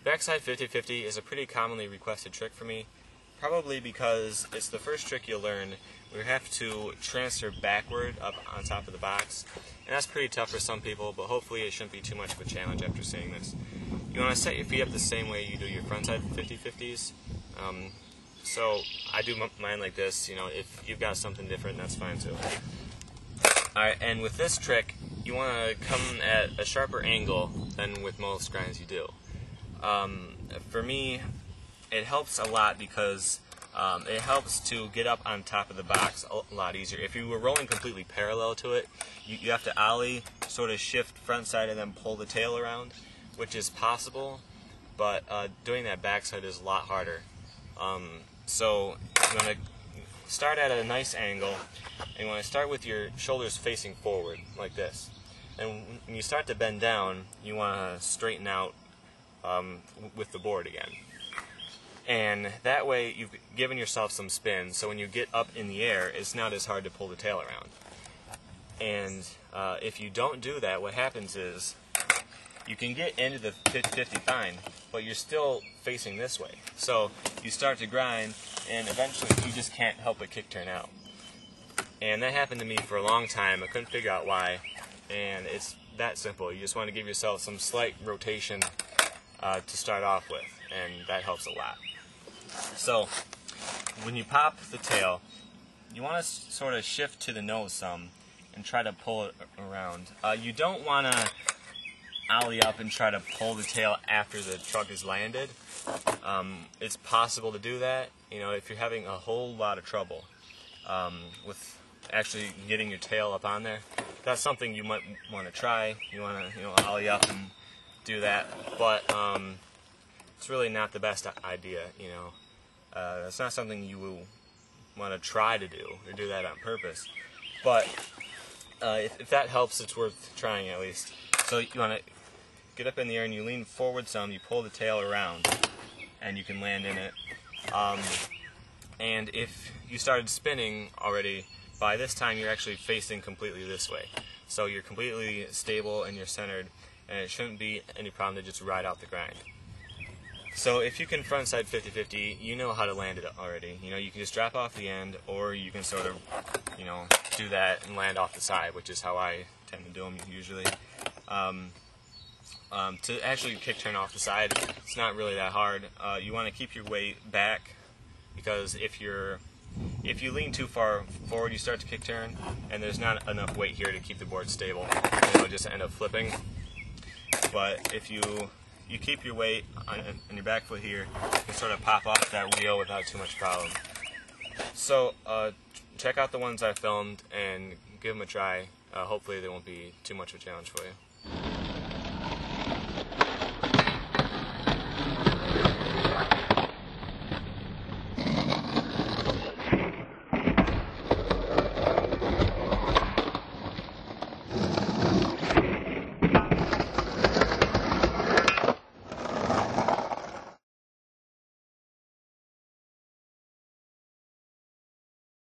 Backside 50-50 is a pretty commonly requested trick for me, probably because it's the first trick you'll learn where you have to transfer backward up on top of the box, and that's pretty tough for some people, but hopefully it shouldn't be too much of a challenge after seeing this. You want to set your feet up the same way you do your frontside 50-50s. So I do mine like this. You know, if you've got something different, that's fine too. Alright, and with this trick, you want to come at a sharper angle than with most grinds you do. For me, it helps a lot because it helps to get up on top of the box a lot easier. If you were rolling completely parallel to it, you have to ollie, sort of shift front side and then pull the tail around, which is possible, but doing that backside is a lot harder. So you want to start at a nice angle, and you want to start with your shoulders facing forward, like this. And when you start to bend down, you want to straighten out with the board again. And that way you've given yourself some spin, so when you get up in the air, it's not as hard to pull the tail around. And if you don't do that, what happens is you can get into the 50-50 fine, but you're still facing this way. So you start to grind, and eventually you just can't help but kick turn out. And that happened to me for a long time. I couldn't figure out why, and it's that simple. You just want to give yourself some slight rotation to start off with, and that helps a lot. So when you pop the tail, you want to sort of shift to the nose some and try to pull it around. You don't want to ollie up and try to pull the tail after the truck is landed. It's possible to do that, you know, if you're having a whole lot of trouble with actually getting your tail up on there. That's something you might want to try. You want to, you know, ollie up and do that, but it's really not the best idea, you know. It's not something you will want to try to do or do that on purpose. But if that helps, it's worth trying at least. So you want to get up in the air and you lean forward some, you pull the tail around, and you can land in it. And if you started spinning already, by this time you're actually facing completely this way. So you're completely stable and you're centered, and it shouldn't be any problem to just ride out the grind. So if you can frontside 50-50, you know how to land it already. You know, you can just drop off the end, or you can sort of, you know, do that and land off the side, which is how I tend to do them usually. To actually kick turn off the side, it's not really that hard. You want to keep your weight back, because if you lean too far forward, you start to kick turn, and there's not enough weight here to keep the board stable, and it'll just end up flipping. But if you keep your weight on your back foot here, you can sort of pop off that wheel without too much problem. So check out the ones I filmed and give them a try. Hopefully they won't be too much of a challenge for you.